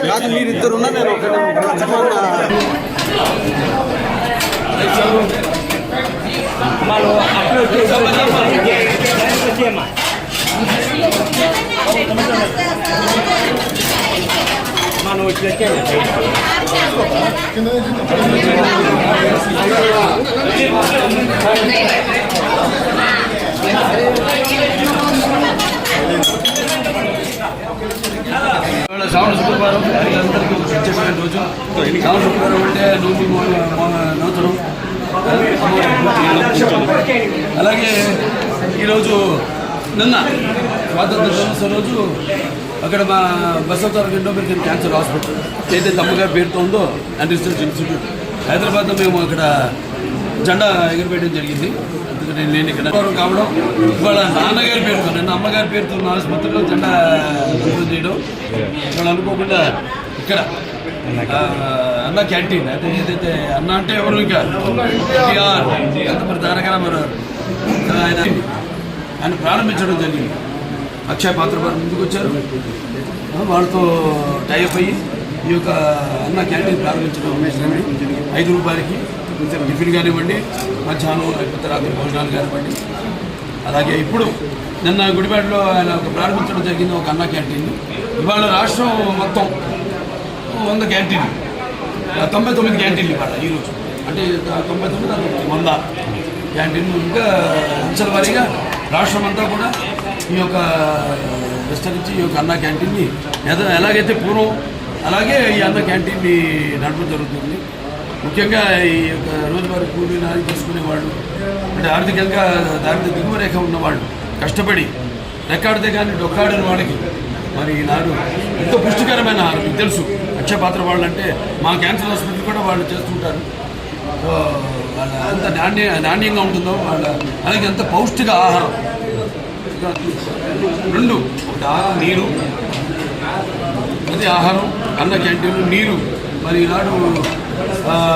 కాదు మీరిద్దరు ఉన్నా నేను మనం వచ్చి శ్రావణ శుక్రవారం అందరికీ విశేషమైన రోజు. శ్రావణ శుక్రవారం అంటే నూతనం. అలాగే ఈరోజు నిన్న స్వాతంత్ర దినోత్సవం రోజు అక్కడ మా బసవతారక ఎండోమెట్రిక్ క్యాన్సర్ హాస్పిటల్ ఏదైతే అమ్మగారి పేరుతో ఉందో అండ్ రీసెర్చ్ ఇన్స్టిట్యూట్ హైదరాబాద్లో మేము అక్కడ జెండా ఎగురవేయడం జరిగింది. ఎందుకంటే నేను ఇక్కడ కావడం ఇవాళ నాన్నగారి పేరుతో నిన్న అమ్మగారి పేరుతో ఉన్న ఆసుపత్రిలో జెండా ఎగురవేయడం చేయడం ఇవాళ అనుకోకుండా ఇక్కడ అన్న క్యాంటీన్ అయితే ఏదైతే అన్న అంటే ఎవరు ఇంకా మరి తారక రామారావు ఆయన ప్రారంభించడం జరిగింది. అక్షయ పాత్ర వారు ముందుకు వచ్చారు, వాళ్ళతో టైఅప్ అయ్యి ఈ యొక్క అన్న క్యాంటీన్ ప్రారంభించడం జరిగింది. 5 రూపాయలకి టిఫిన్ కానివ్వండి, మధ్యాహ్నం లేకపోతే రాత్రి భోజనాలు కానివ్వండి. అలాగే ఇప్పుడు నిన్న గుడిపేటలో ఆయన ప్రారంభించడం జరిగింది ఒక అన్న క్యాంటీన్. ఇవాళ రాష్ట్రం మొత్తం 100 క్యాంటీన్లు, 99 క్యాంటీన్లు ఇవాళ ఈరోజు, అంటే 99 100 క్యాంటీన్లు. ఇంకా అంచెల వారీగా రాష్ట్రం అంతా కూడా ఈ యొక్క విస్తరించి ఈ యొక్క అన్న క్యాంటీన్ని ఎలాగైతే పూర్వం అలాగే ఈ అన్న క్యాంటీన్ని నడపడం జరుగుతుంది. ముఖ్యంగా ఈ యొక్క రోజువారీ కూలీ నాది చేసుకునేవాళ్ళు, అంటే ఆర్థికంగా దారిద్ర్య దిగువ రేఖ ఉన్నవాళ్ళు, కష్టపడి రెక్కాడితే కానీ డొక్కాడిన వాళ్ళకి మరి ఈనాడు ఎంతో పుష్టికరమైన ఆహారం. మీకు తెలుసు అక్షయపాత్ర వాళ్ళు అంటే మా క్యాన్సర్ హాస్పిటల్ కూడా వాళ్ళు చేస్తుంటారు. వాళ్ళ ఎంత నాణ్యంగా ఉంటుందో వాళ్ళ, అలాగే ఎంత పౌష్టిక ఆహారం. 2 నీరు, అది ఆహారం, అన్న క్యాంటీన్లు, నీరు. మరి ఈనాడు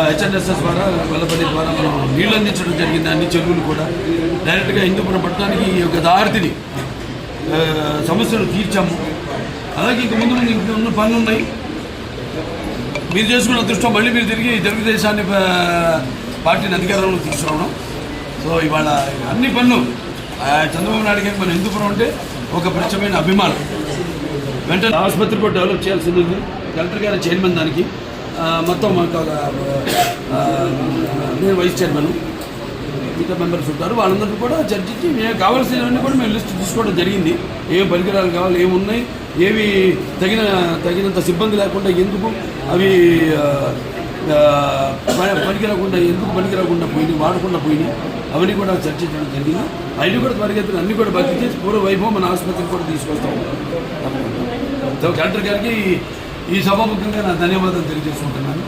హెచ్ఎన్ఎస్ఎస్ ద్వారా వల్లపల్లి ద్వారా మనం నీళ్ళు అందించడం జరిగింది. అన్ని చెరువులు కూడా డైరెక్ట్గా హిందూపురం పట్టణానికి ఈ యొక్క దారిని సమస్యలు తీర్చాము. అలాగే ఇంక ముందు ఉన్న పనులు ఉన్నాయి. మీరు చేసుకున్న అదృష్టం మళ్ళీ మీరు తిరిగి తెలుగుదేశాన్ని పార్టీని అధికారంలో తీసుకురావడం. సో ఇవాళ అన్ని పనులు చంద్రబాబు నాయుడు గారికి మన హిందూపురం అంటే ఒక ప్రత్యేకమైన అభిమానం. వెంటనే ఆసుపత్రి కూడా డెవలప్ చేయాల్సింది ఉంది. కలెక్టర్ గారి చైర్మన్ దానికి మొత్తం మాకు నేను వైస్ చైర్మన్, మిగతా మెంబర్స్ ఉంటారు. వాళ్ళందరికీ కూడా చర్చించి మేము కావాల్సినవన్నీ కూడా మేము లిస్ట్ తీసుకోవడం జరిగింది. ఏం పరికరాలు కావాలి, ఏమున్నాయి, ఏవి తగినంత సిబ్బంది లేకుండా ఎందుకు అవి పనికిరాకుండా పోయినాయి, వాడకుండా పోయినాయి, అవన్నీ కూడా చర్చించడం జరిగింది. అవి కూడా పరిగెత్తులు అన్నీ కూడా భర్తీ చేసి పూర్వ వైభవం మన ఆసుపత్రికి కూడా తీసుకొస్తాము. కలెక్టర్ గారికి ఈ సభాముఖంగా నా ధన్యవాదాలు తెలియజేసుకుంటున్నాను.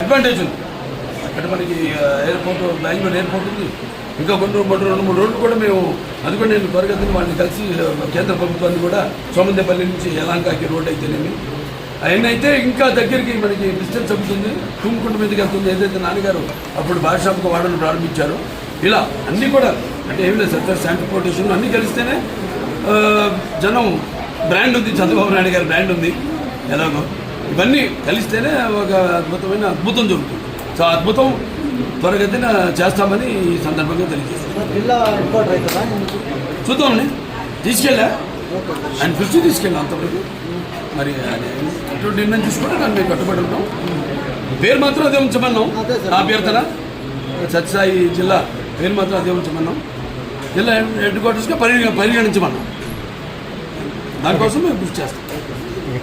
అడ్వాంటేజ్ ఉంది అక్కడ మనకి ఎయిర్పోర్ట్, బెంగళూరు ఎయిర్పోర్ట్ ఉంది. ఇంకా 2-3 రోడ్లు కూడా మేము అది కూడా నేను పరిగెత్తుని వాళ్ళని కలిసి కేంద్ర ప్రభుత్వాన్ని కూడా సోమందేపల్లి నుంచి యలాంకాకి రోడ్ అయితేనేమి అవన్నీ అయితే ఇంకా దగ్గరికి మనకి డిస్టెన్స్ అవుతుంది. తుమ్ముకుంట మీదకి వెళ్తుంది. ఏదైతే నాన్నగారు అప్పుడు భాషాముఖ వాడను ప్రారంభించారో ఇలా అన్నీ కూడా, అంటే ఏమి లేదు సార్, ట్రాన్స్పోర్టేషన్ అన్నీ కలిస్తేనే జనం బ్రాండ్ ఉంది, చంద్రబాబు నాయుడు గారి బ్రాండ్ ఉంది. ఎలాగో ఇవన్నీ కలిస్తేనే ఒక అద్భుతం జరుగుతుంది. సో అద్భుతం త్వరగతిన చేస్తామని ఈ సందర్భంగా తెలియజేస్తాం. చూద్దామని తీసుకెళ్ళా, ఆయన పిలిచి తీసుకెళ్ళాం. అంతవరకు మరి ఎటువంటి నిర్ణయం తీసుకుంటే దాన్ని మేము కట్టుబడి ఉంటాం. పేరు మాత్రం అదే ఉంచమన్నాం. నా అభ్యర్థన సత్యసాయి జిల్లా పేరు మాత్రం అదే ఉంచమన్నాం. జిల్లా హెడ్ క్వార్టర్స్గా పరిగణించమన్నాం. దానికోసం మేము కృషి చేస్తాం.